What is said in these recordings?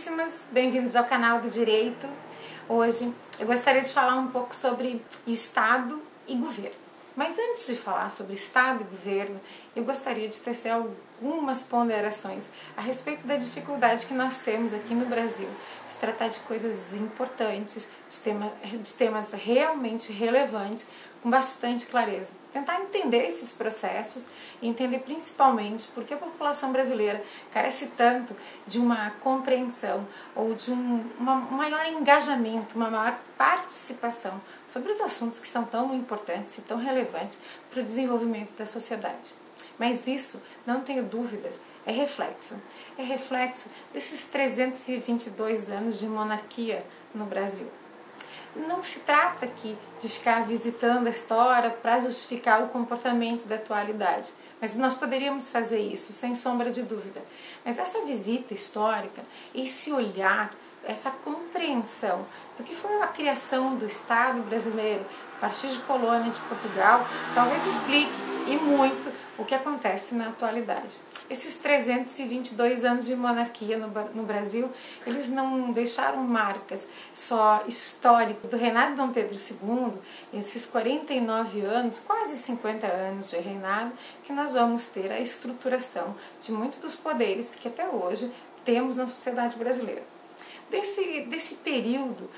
Caríssimas, bem-vindos ao canal do Direito. Hoje eu gostaria de falar um pouco sobre Estado e governo. Mas antes de falar sobre Estado e governo, eu gostaria de tecer algumas ponderações a respeito da dificuldade que nós temos aqui no Brasil de tratar de coisas importantes, de temas realmente relevantes, com bastante clareza. Tentar entender esses processos e entender principalmente por que a população brasileira carece tanto de uma compreensão ou de um maior engajamento, uma maior participação sobre os assuntos que são tão importantes e tão relevantes para o desenvolvimento da sociedade. Mas isso, não tenho dúvidas, é reflexo desses 322 anos de monarquia no Brasil. Não se trata aqui de ficar visitando a história para justificar o comportamento da atualidade, mas nós poderíamos fazer isso, sem sombra de dúvida. Mas essa visita histórica, esse olhar, essa compreensão do que foi a criação do Estado brasileiro a partir de colônia de Portugal, talvez explique e muito o que acontece na atualidade. Esses 322 anos de monarquia no Brasil, eles não deixaram marcas só históricas do reinado de Dom Pedro II, esses 49 anos, quase 50 anos de reinado, que nós vamos ter a estruturação de muitos dos poderes que até hoje temos na sociedade brasileira. Desse período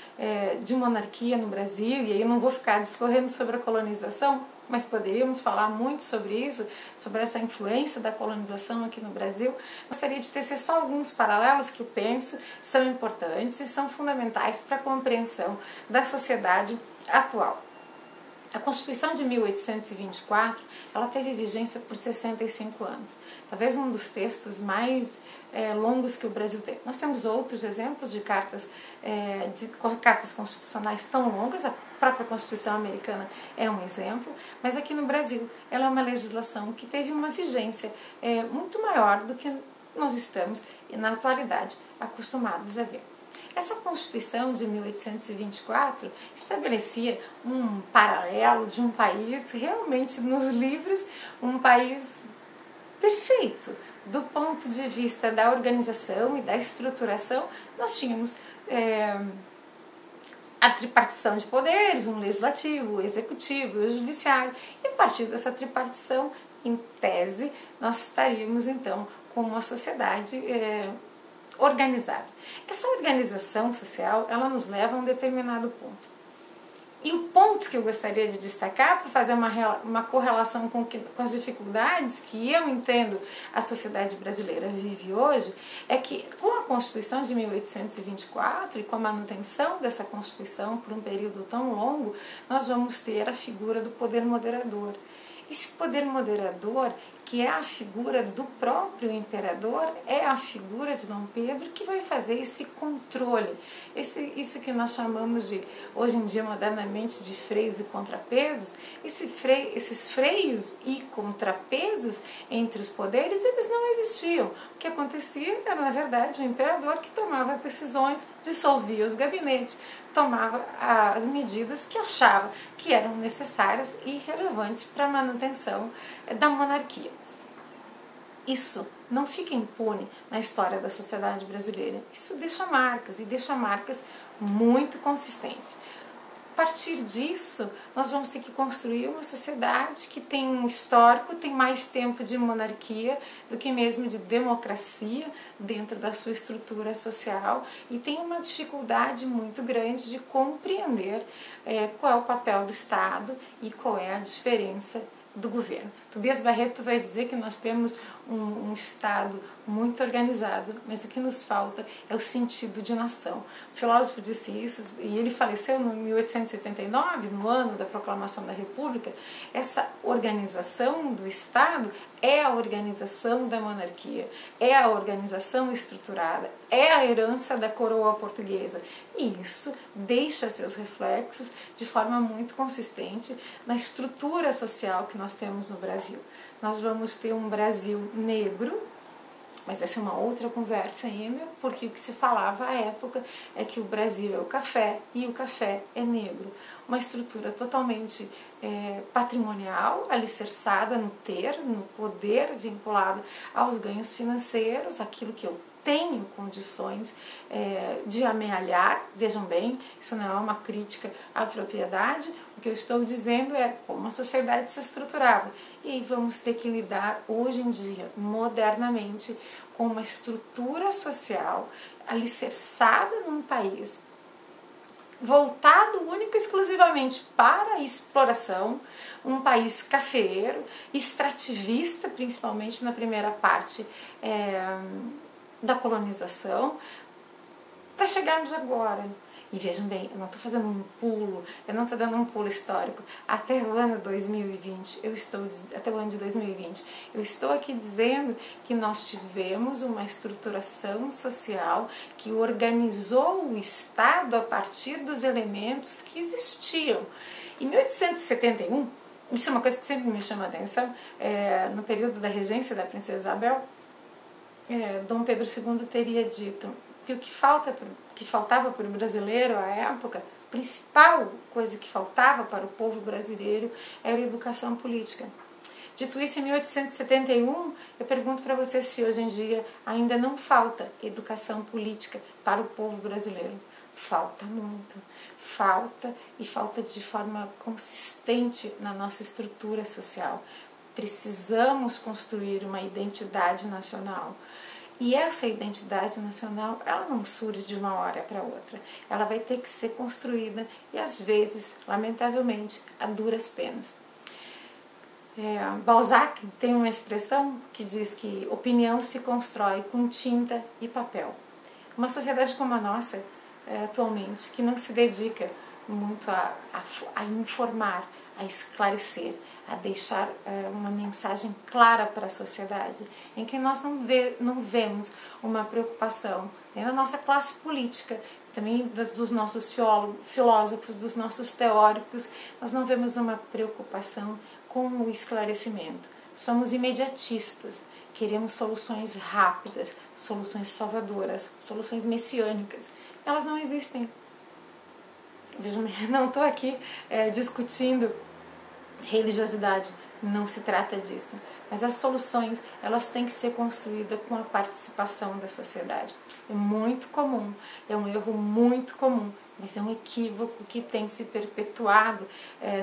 de monarquia no Brasil, e aí eu não vou ficar discorrendo sobre a colonização, mas poderíamos falar muito sobre isso, sobre essa influência da colonização aqui no Brasil. Gostaria de tecer só alguns paralelos que eu penso são importantes e são fundamentais para a compreensão da sociedade atual. A Constituição de 1824, ela teve vigência por 65 anos. Talvez um dos textos mais longos que o Brasil tem. Nós temos outros exemplos de cartas constitucionais tão longas, a própria Constituição americana é um exemplo, mas aqui no Brasil ela é uma legislação que teve uma vigência muito maior do que nós estamos, na atualidade, acostumados a ver. Essa Constituição de 1824 estabelecia um paralelo de um país realmente nos livros, um país perfeito. Do ponto de vista da organização e da estruturação, nós tínhamos a tripartição de poderes, um legislativo, o executivo e o judiciário, e a partir dessa tripartição, em tese, nós estaríamos então com uma sociedade organizada. Essa organização social, ela nos leva a um determinado ponto. E o ponto que eu gostaria de destacar, para fazer uma correlação com as dificuldades que eu entendo a sociedade brasileira vive hoje, é que com a Constituição de 1824 e com a manutenção dessa Constituição por um período tão longo, nós vamos ter a figura do poder moderador. Esse poder moderador, que é a figura do próprio imperador, é a figura de Dom Pedro que vai fazer esse controle, isso que nós chamamos de, hoje em dia modernamente, de freios e contrapesos. Esses freios e contrapesos entre os poderes, eles não existiam. O que acontecia era, na verdade, o imperador que tomava as decisões, dissolvia os gabinetes, tomava as medidas que achava que eram necessárias e relevantes para a manutenção da monarquia. Isso não fica impune na história da sociedade brasileira. Isso deixa marcas, e deixa marcas muito consistentes. A partir disso, nós vamos ter que construir uma sociedade que tem um histórico, tem mais tempo de monarquia do que mesmo de democracia dentro da sua estrutura social, e tem uma dificuldade muito grande de compreender qual é o papel do Estado e qual é a diferença do governo. Tobias Barreto vai dizer que nós temos um Estado muito organizado, mas o que nos falta é o sentido de nação. O filósofo disse isso, e ele faleceu em 1879, no ano da proclamação da República. Essa organização do Estado é a organização da monarquia, é a organização estruturada, é a herança da coroa portuguesa. E isso deixa seus reflexos de forma muito consistente na estrutura social que nós temos no Brasil. Nós vamos ter um Brasil negro, mas essa é uma outra conversa ainda, porque o que se falava à época é que o Brasil é o café e o café é negro. Uma estrutura totalmente patrimonial, alicerçada no ter, no poder, vinculado aos ganhos financeiros, aquilo que eu tenho condições de amealhar. Vejam bem, isso não é uma crítica à propriedade, o que eu estou dizendo é como a sociedade se estruturava. E aí vamos ter que lidar hoje em dia, modernamente, com uma estrutura social alicerçada num país voltado único e exclusivamente para a exploração, um país cafeeiro, extrativista, principalmente na primeira parte da colonização, para chegarmos agora. E vejam bem, eu não estou fazendo um pulo, eu não estou dando um pulo histórico. Até o ano 2020, até o ano de 2020, eu estou aqui dizendo que nós tivemos uma estruturação social que organizou o Estado a partir dos elementos que existiam. Em 1871, isso é uma coisa que sempre me chama a atenção, no período da regência da princesa Isabel, Dom Pedro II teria dito que o que faltava para o brasileiro à época, a principal coisa que faltava para o povo brasileiro era a educação política. Dito isso, em 1871, eu pergunto para você se hoje em dia ainda não falta educação política para o povo brasileiro. Falta muito, falta e falta de forma consistente na nossa estrutura social. Precisamos construir uma identidade nacional. E essa identidade nacional, ela não surge de uma hora para outra. Ela vai ter que ser construída e, às vezes, lamentavelmente, a duras penas. Balzac tem uma expressão que diz que opinião se constrói com tinta e papel. Uma sociedade como a nossa, atualmente, que não se dedica muito a informar, a esclarecer, a deixar uma mensagem clara para a sociedade, em que nós não vemos uma preocupação da nossa classe política, também dos nossos filósofos, dos nossos teóricos, nós não vemos uma preocupação com o esclarecimento. Somos imediatistas, queremos soluções rápidas, soluções salvadoras, soluções messiânicas. Elas não existem. Vejam, não estou aqui discutindo religiosidade, não se trata disso. Mas as soluções, elas têm que ser construídas com a participação da sociedade. É muito comum, é um erro muito comum, mas é um equívoco que tem se perpetuado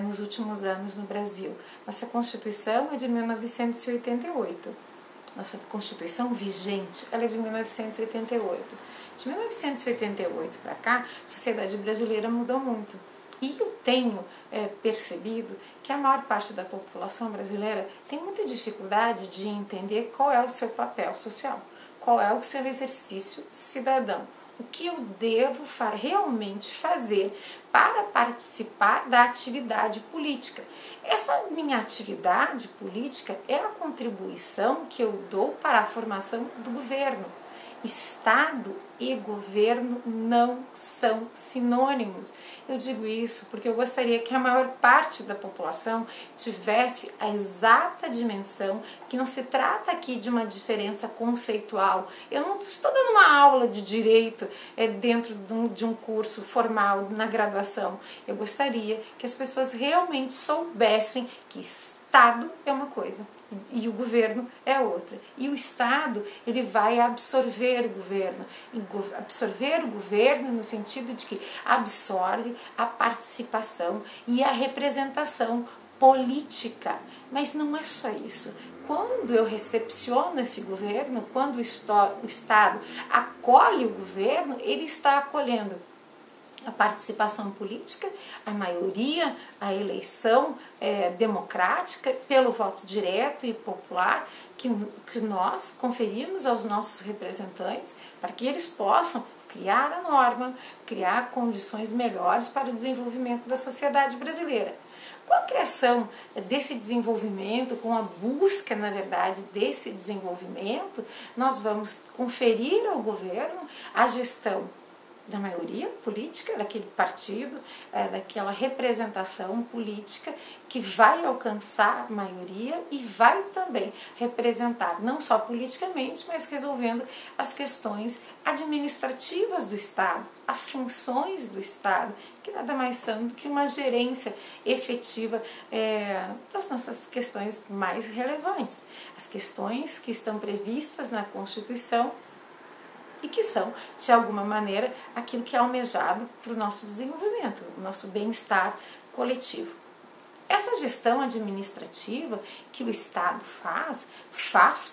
nos últimos anos no Brasil. Nossa Constituição é de 1988. Nossa Constituição vigente, ela é de 1988. De 1988 para cá, a sociedade brasileira mudou muito. E eu tenho percebido que a maior parte da população brasileira tem muita dificuldade de entender qual é o seu papel social, qual é o seu exercício cidadão, o que eu devo realmente fazer para participar da atividade política. Essa minha atividade política é a contribuição que eu dou para a formação do governo. Estado e governo não são sinônimos. Eu digo isso porque eu gostaria que a maior parte da população tivesse a exata dimensão, que não se trata aqui de uma diferença conceitual. Eu não estou dando uma aula de direito dentro de um curso formal na graduação. Eu gostaria que as pessoas realmente soubessem que Estado é uma coisa e o governo é outra. E o Estado, ele vai absorver o governo. E absorver o governo no sentido de que absorve a participação e a representação política. Mas não é só isso. Quando eu recepciono esse governo, quando o Estado acolhe o governo, ele está acolhendo a participação política, a maioria, a eleição democrática pelo voto direto e popular que nós conferimos aos nossos representantes para que eles possam criar a norma, criar condições melhores para o desenvolvimento da sociedade brasileira. Com a criação desse desenvolvimento, com a busca, na verdade, desse desenvolvimento, nós vamos conferir ao governo a gestão da maioria política, daquele partido, daquela representação política que vai alcançar a maioria e vai também representar, não só politicamente, mas resolvendo as questões administrativas do Estado, as funções do Estado, que nada mais são do que uma gerência efetiva das nossas questões mais relevantes. As questões que estão previstas na Constituição e que são, de alguma maneira, aquilo que é almejado para o nosso desenvolvimento, o nosso bem-estar coletivo. Essa gestão administrativa que o Estado faz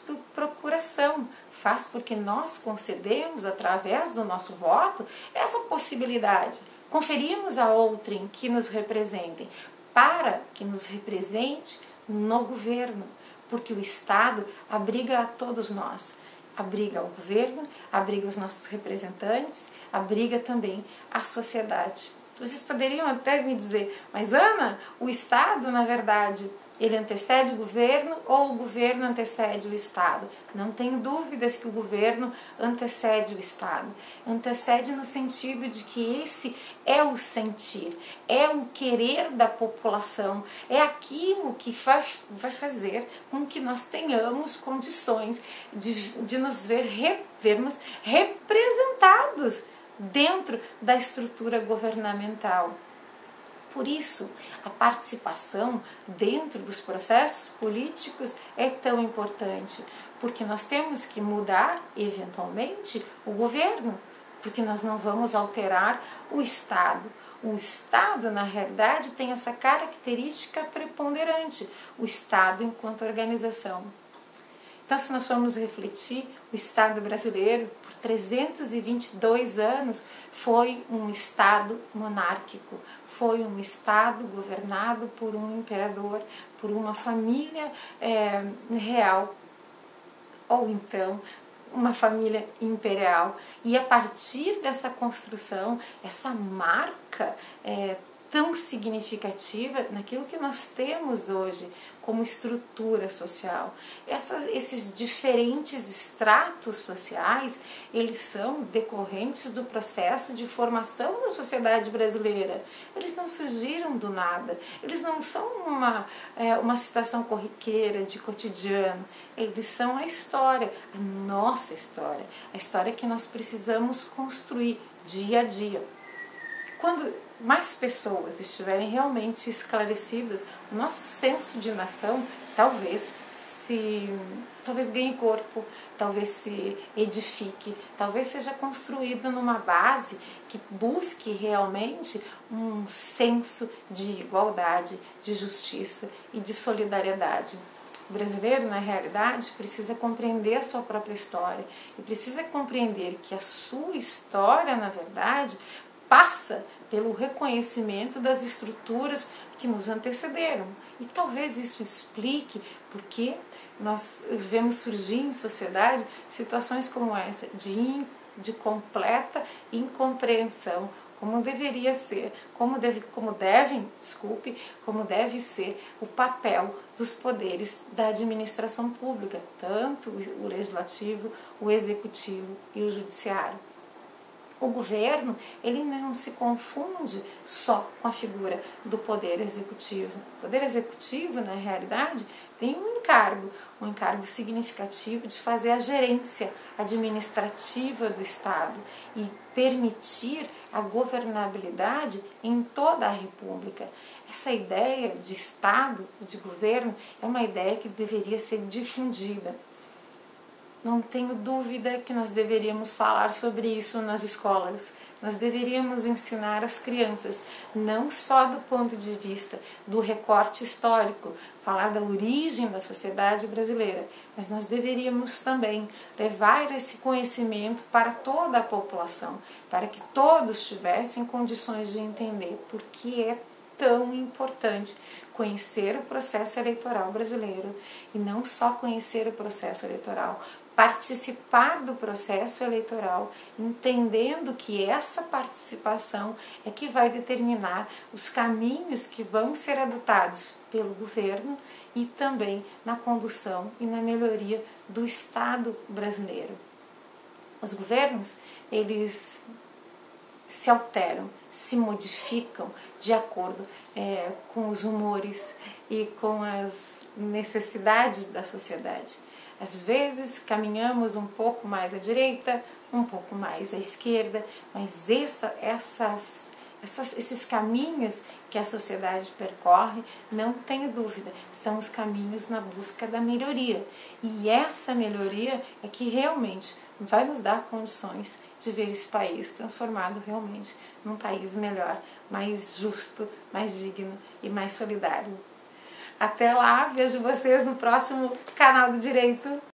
por procuração, faz porque nós concedemos, através do nosso voto, essa possibilidade. Conferimos a outrem que nos representem, para que nos represente no governo, porque o Estado abriga a todos nós. Abriga o governo, abriga os nossos representantes, abriga também a sociedade. Vocês poderiam até me dizer, mas Ana, o Estado, na verdade, ele antecede o governo ou o governo antecede o Estado? Não tenho dúvidas que o governo antecede o Estado. Antecede no sentido de que esse é o sentir, é o querer da população, é aquilo que vai fazer com que nós tenhamos condições de nos vermos representados dentro da estrutura governamental. Por isso, a participação dentro dos processos políticos é tão importante, porque nós temos que mudar, eventualmente, o governo, porque nós não vamos alterar o Estado. O Estado, na realidade, tem essa característica preponderante, o Estado enquanto organização. Então, se nós formos refletir, o Estado brasileiro, por 322 anos, foi um Estado monárquico, foi um Estado governado por um imperador, por uma família real, ou então uma família imperial. E a partir dessa construção, essa marca tão significativa naquilo que nós temos hoje como estrutura social. Esses diferentes estratos sociais, eles são decorrentes do processo de formação da sociedade brasileira. Eles não surgiram do nada, eles não são uma situação corriqueira, de cotidiano. Eles são a história, a nossa história, a história que nós precisamos construir dia a dia. Quando mais pessoas estiverem realmente esclarecidas, o nosso senso de nação talvez ganhe corpo, talvez se edifique, talvez seja construído numa base que busque realmente um senso de igualdade, de justiça e de solidariedade. O brasileiro, na realidade, precisa compreender a sua própria história e precisa compreender que a sua história, na verdade, passa pelo reconhecimento das estruturas que nos antecederam. E talvez isso explique porque nós vemos surgir em sociedade situações como essa, de completa incompreensão, como deveria ser, como deve ser o papel dos poderes da administração pública, tanto o legislativo, o executivo e o judiciário. O governo, ele não se confunde só com a figura do poder executivo. O poder executivo, na realidade, tem um encargo significativo de fazer a gerência administrativa do Estado e permitir a governabilidade em toda a República. Essa ideia de Estado, de governo, é uma ideia que deveria ser difundida. Não tenho dúvida que nós deveríamos falar sobre isso nas escolas. Nós deveríamos ensinar as crianças, não só do ponto de vista do recorte histórico, falar da origem da sociedade brasileira, mas nós deveríamos também levar esse conhecimento para toda a população, para que todos tivessem condições de entender por que é tão importante conhecer o processo eleitoral brasileiro e não só conhecer o processo eleitoral, participar do processo eleitoral, entendendo que essa participação é que vai determinar os caminhos que vão ser adotados pelo governo e também na condução e na melhoria do Estado brasileiro. Os governos, eles se alteram, se modificam de acordo com os humores e com as necessidades da sociedade. Às vezes caminhamos um pouco mais à direita, um pouco mais à esquerda, mas esses caminhos que a sociedade percorre, não tenho dúvida, são os caminhos na busca da melhoria. E essa melhoria é que realmente vai nos dar condições de ver esse país transformado realmente num país melhor, mais justo, mais digno e mais solidário. Até lá, vejo vocês no próximo Canal do Direito.